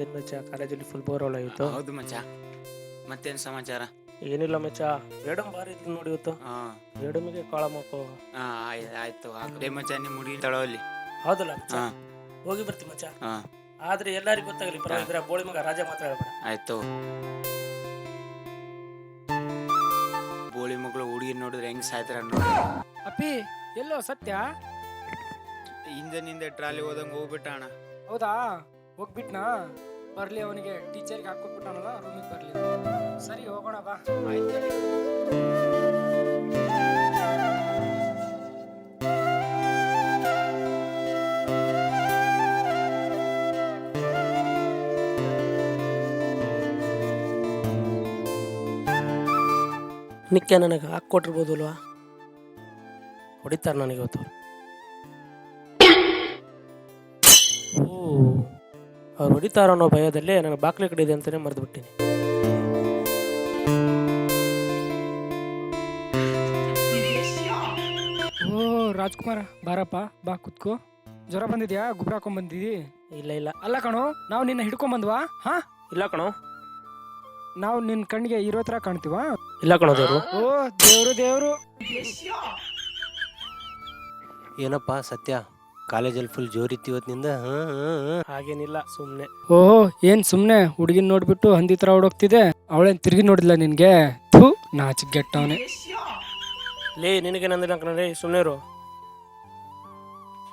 ಏನ್ ಮಚ್ಚ ಕಾಲೇಜಲ್ಲಿ ಫುಲ್ ಬೋರ್ ಅವಳ ಇವತ್ತು. ಹೌದು ಮಚ್ಚ. ಮತ್ತೇನ್ ಸಮಾಚಾರ? ಏನಿಲ್ಲ ಮಚ್ಚ, ಮೇಡಮ್ ಬಾರಿ ಇದ್ಲು ನೋಡಿ ಇವತ್ತು. ಹಾ ಮೇಡಮಿಗೆ ಕಾಳ ಮಕ್ಕೋ. ಆಯ್ತು ಅದೇ ಮಚ್ಚ, ನಿಮ್ ಹುಡುಗಿ ತಳವಲ್ಲಿ. ಹೌದಲ್ಲ ಮಚ್ಚ, ಹಾ ಹೋಗಿ ಬರ್ತೀವಿ ಮಚ್ಚ. ಹಾ ಆದ್ರೆ ಎಲ್ಲರಿಗೂ ಗೊತ್ತಾಗಲಿ, ಪರವಾಗಿದ್ರೆ ಬೋಳಿ ಮಗ ರಾಜ ಮಾತ್ರ ಹೇಳ್ಬೇಡ. ಆಯ್ತು. ಬೋಳಿ ಮಗಳು ಹುಡುಗಿ ನೋಡಿದ್ರೆ ಹೆಂಗ್ ಸಾಯ್ತಾರ ನೋಡಿ. ಅಪ್ಪಿ ಎಲ್ಲೋ ಸತ್ಯ? ಹಿಂದೆ ಟ್ರಾಲಿ ಹೋದಂಗ ಹೋಗ್ಬಿಟ್ಟ ಅಣ್ಣ. ಹೌದಾ, ಹೋಗ್ಬಿಟ್ನಾ? ಬರ್ಲಿ, ಅವನಿಗೆ ಟೀಚರ್ಗೆ ಹಾಕೊಟ್ಬಿಟ್ಟಾನಲ್ಲ, ರೂಮಿಗೆ ಬರ್ಲಿ. ಸರಿ ಹೋಗೋಣ ಬಾ. ಆಯ್ತು. ನಿಕ್ಕೆ ನನಗೆ ಹಾಕ್ಕೊಟ್ಟಿರ್ಬೋದು ಅಲ್ವಾ? ಹೊಡಿತಾರೆ ನನಗೆ ಇವತ್ತು. ಅವ್ರು ಹೊಡಿತಾರೋ ಅನ್ನೋ ಭಯದಲ್ಲೇ ನನಗೆ ಬಾಕ್ಲೆ ಕಡೆ ಇದೆ ಅಂತಾನೆ ಮರೆತು ಬಿಟ್ಟಿನಿ. ಓ ರಾಜ್ಕುಮಾರ, ಬಾರಪ್ಪ ಬಾ ಕುತ್ಕೋ. ಜ್ವರ ಬಂದಿದ್ಯಾ? ಗುಬ್ರ ಹಾಕೊಂಡ್ ಬಂದಿದಿ? ಇಲ್ಲ ಅಲ್ಲ ಕಣೋ, ನಾವು ನಿನ್ನ ಹಿಡ್ಕೊಂಡ್ ಬಂದ್ವಾ? ಹಾ, ಇಲ್ಲ ಕಣೋ. ನಾವು ನಿನ್ನ ಕಣ್ಣಿಗೆ ಇರೋ ತರ ಕಾಣ್ತೀವಾ? ಇಲ್ಲ ಕಣೋ ದೇವ್ರು. ಓ ದೇವ್ರು. ಏನಪ್ಪ ಸತ್ಯ, ಕಾಲೇಜಲ್ಲಿ ಫುಲ್ ಜೋರಿತ್ತು ಇವತ್ತಿನಿಂದ? ಹಾಗೇನಿಲ್ಲ, ಸುಮ್ಮನೆ. ಓಹೋ, ಏನ್ ಸುಮ್ನೆ ಹುಡುಗಿನ ನೋಡ್ಬಿಟ್ಟು ಹಂದಿ ತರ ಓಡೋಗ್ತಿದೆ? ಅವಳೇನ್ ತಿರುಗಿ ನೋಡಿದ್ಲ ನಿನ್ಗೆ? ಥೂ, ನಾಚಿಗೆಟ್ಟವನೆ. ಲೇ ನಿನಗೆ ನಂದಿನ ಕಣಲೇ, ಸುಮ್ಮನೆ ಇರು.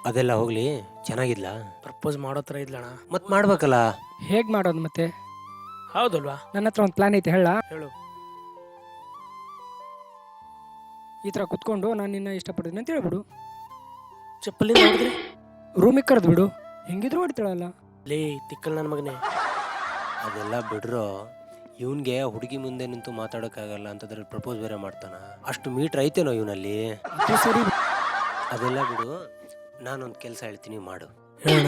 ಅದೆಲ್ಲ ಹೋಗ್ಲಿ, ಚೆನ್ನಾಗಿದ್ಲ? ಪ್ರಪೋಸ್ ಮಾಡೋ ಥರ ಇದ್ಲಣ. ಮತ್ ಮಾಡ್ಬೇಕಲ್ಲ. ಹೇಗ್ ಮಾಡೋದು ಮತ್ತೆ? ಹೌದಲ್ವಾ? ನನ್ನ ಹತ್ರ ಒಂದು ಪ್ಲಾನ್ ಐತೆ, ಹೇಳ. ಹೇಳು. ಈ ತರ ಕುತ್ಕೊಂಡು ನಾನು ನಿನ್ನ ಇಷ್ಟಪಡ್ತೀನಿ ಅಂತ ಹೇಳ್ಬಿಡು. ಚಪ್ಪಲಿ ನೋಡಿದ್ರೆ ರೂಮಿಗೆ ಕರೆದು ಬಿಡು, ಹೆಂಗಿದ್ರು ಹೊಡಿತಾಳಲ್ಲ. ಲೇ ತಿಕ್ಕಲ್ ನನ್ನ ಮಗನೇ. ಅದೆಲ್ಲ ಬಿಡ್ರೋ, ಇವನ್ಗೆ ಹುಡುಗಿ ಮುಂದೆ ನಿಂತು ಮಾತಾಡೋಕ್ಕಾಗಲ್ಲ ಅಂತದ್ರಲ್ಲಿ ಪ್ರಪೋಸ್ ಬೇರೆ ಮಾಡ್ತಾನ. ಅಷ್ಟು ಮೀಟ್ರ್ ಐತೇನೋ ಇವನಲ್ಲಿ. ಅದು ಸರಿ. ಅದೆಲ್ಲ ಬಿಡು, ನಾನೊಂದು ಕೆಲಸ ಹೇಳ್ತೀನಿ, ಮಾಡು. ಹೇಳ.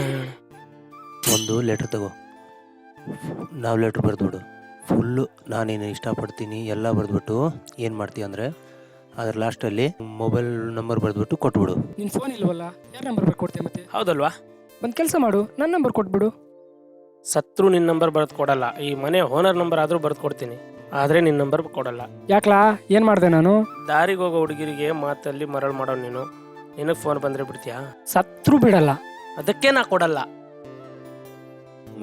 ಒಂದು ಲೆಟ್ರ್ ತಗೋ, ನಾವು ಲೆಟ್ರ್ ಬರೆದ್ಬಿಡು. ಫುಲ್ಲು ನಾನೇನು ಇಷ್ಟಪಡ್ತೀನಿ ಎಲ್ಲ ಬರೆದ್ಬಿಟ್ಟು ಏನು ಮಾಡ್ತೀಯ ಅಂದರೆ ಅದ್ರ ಲಾಸ್ಟಲ್ಲಿ ಮೊಬೈಲ್ ನಂಬರ್ ಬರೆದ್ಬಿಟ್ಟು ಕೊಟ್ಬಿಡು. ನಿನ್ ಫೋನ್ ಇಲ್ವಲ್ಲ, ಯಾರ ನಂಬರ್ ಬರ್ಕೊಡ್ತೀಯ ಮತ್ತೆ? ಹೌದಲ್ವಾ? ಒಂದು ಕೆಲಸ ಮಾಡು, ನನ್ನ ನಂಬರ್ ಕೊಟ್ಬಿಡು. ಸತ್ರು ನಿನ್ನ ನಂಬರ್ ಬರೆದು ಕೊಡಲ್ಲ. ಈ ಮನೆ ಓನರ್ ನಂಬರ್ ಆದರೂ ಬರೆದು ಕೊಡ್ತೀನಿ, ಆದರೆ ನಿನ್ನ ನಂಬರ್ ಕೊಡಲ್ಲ. ಯಾಕ್ಲಾ, ಏನು ಮಾಡಿದೆ ನಾನು? ದಾರಿಗೆ ಹೋಗೋ ಹುಡುಗಿರಿಗೆ ಮಾತಲ್ಲಿ ಮರಳು ಮಾಡೋ ನೀನು. ನಿನಗೆ ಫೋನ್ ಬಂದರೆ ಬಿಡ್ತೀಯಾ? ಸತ್ರು ಬಿಡಲ್ಲ. ಅದಕ್ಕೆ ನಾ ಕೊಡಲ್ಲ.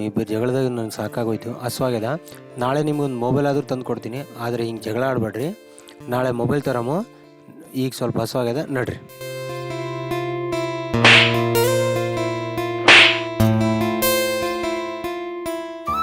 ಇಬ್ಬರು ಜಗಳದಾಗ ನಂಗೆ ಸಾಕಾಗೋಯ್ತು, ಹಸುವಾಗ್ಯದ. ನಾಳೆ ನಿಮ್ಗೊಂದು ಮೊಬೈಲ್ ಆದರೂ ತಂದು ಕೊಡ್ತೀನಿ, ಆದರೆ ಹಿಂಗೆ ಜಗಳ ಆಡಬೇಡ್ರಿ. ನಾಳೆ ಮೊಬೈಲ್ ತರಮು. ಈಗ ಸ್ವಲ್ಪ ಹಸುವಾಗ್ಯದ, ನಡ್ರಿ.